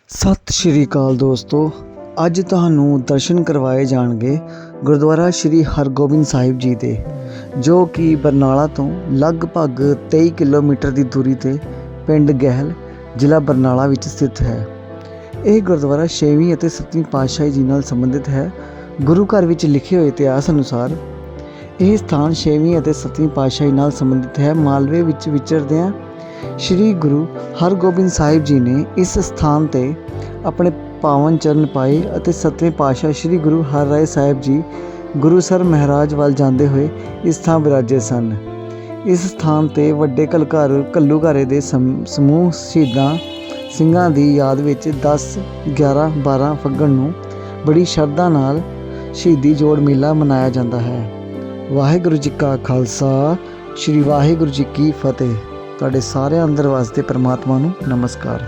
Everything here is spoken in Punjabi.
ਸਤਿ ਸ਼੍ਰੀ ਅਕਾਲ ਦੋਸਤੋ, ਅੱਜ ਤੁਹਾਨੂੰ ਦਰਸ਼ਨ ਕਰਵਾਏ ਜਾਣਗੇ ਗੁਰਦੁਆਰਾ ਸ਼੍ਰੀ ਹਰਗੋਬਿੰਦ ਸਾਹਿਬ ਜੀ ਦੇ, ਜੋ ਕਿ ਬਰਨਾਲਾ ਤੋਂ ਲਗਭਗ 23 ਕਿਲੋਮੀਟਰ ਦੀ ਦੂਰੀ 'ਤੇ ਪਿੰਡ ਗਹਿਲ, ਜ਼ਿਲ੍ਹਾ ਬਰਨਾਲਾ ਵਿੱਚ ਸਥਿਤ ਹੈ। ਇਹ ਗੁਰਦੁਆਰਾ 6ਵੀਂ ਅਤੇ 7ਵੀਂ ਪਾਤਸ਼ਾਹੀ ਜੀ ਨਾਲ ਸੰਬੰਧਿਤ ਹੈ। ਗੁਰੂ ਘਰ ਵਿੱਚ ਲਿਖੇ ਹੋਏ ਇਤਿਹਾਸ ਅਨੁਸਾਰ ਇਹ ਸਥਾਨ 6ਵੀਂ ਅਤੇ 7ਵੀਂ ਪਾਤਸ਼ਾਹੀ ਨਾਲ ਸੰਬੰਧਿਤ ਹੈ। ਮਾਲਵੇ ਵਿੱਚ ਵਿਚਰਦਿਆਂ ਸ਼੍ਰੀ ਗੁਰੂ ਹਰਗੋਬਿੰਦ ਸਾਹਿਬ ਜੀ ਨੇ ਇਸ ਸਥਾਨ 'ਤੇ ਆਪਣੇ ਪਾਵਨ ਚਰਨ ਪਾਏ ਅਤੇ 7ਵੇਂ ਪਾਤਸ਼ਾਹ ਸ਼੍ਰੀ ਗੁਰੂ ਹਰਿਰਾਏ ਸਾਹਿਬ ਜੀ ਗੁਰੂਸਰ ਮਹਾਰਾਜ ਵੱਲ ਜਾਂਦੇ ਹੋਏ ਇਸ ਥਾਂ ਵਿਰਾਜੇ ਸਨ। ਇਸ ਸਥਾਨ 'ਤੇ ਵੱਡੇ ਘੱਲੂਘਾਰੇ ਦੇ ਸਮੂਹ ਸ਼ਹੀਦਾਂ ਸਿੰਘਾਂ ਦੀ ਯਾਦ ਵਿੱਚ 10, 11, 12 ਫੱਗਣ ਨੂੰ ਬੜੀ ਸ਼ਰਧਾ ਨਾਲ ਸ਼ਹੀਦੀ ਜੋੜ ਮੇਲਾ ਮਨਾਇਆ ਜਾਂਦਾ ਹੈ। ਵਾਹਿਗੁਰੂ ਜੀ ਕਾ ਖਾਲਸਾ, ਸ਼੍ਰੀ ਵਾਹਿਗੁਰੂ ਜੀ ਕੀ ਫਤਿਹ। ਤੁਹਾਡੇ ਸਾਰਿਆਂ ਅੰਦਰ ਵਾਸਤੇ ਪਰਮਾਤਮਾ ਨੂੰ ਨਮਸਕਾਰ।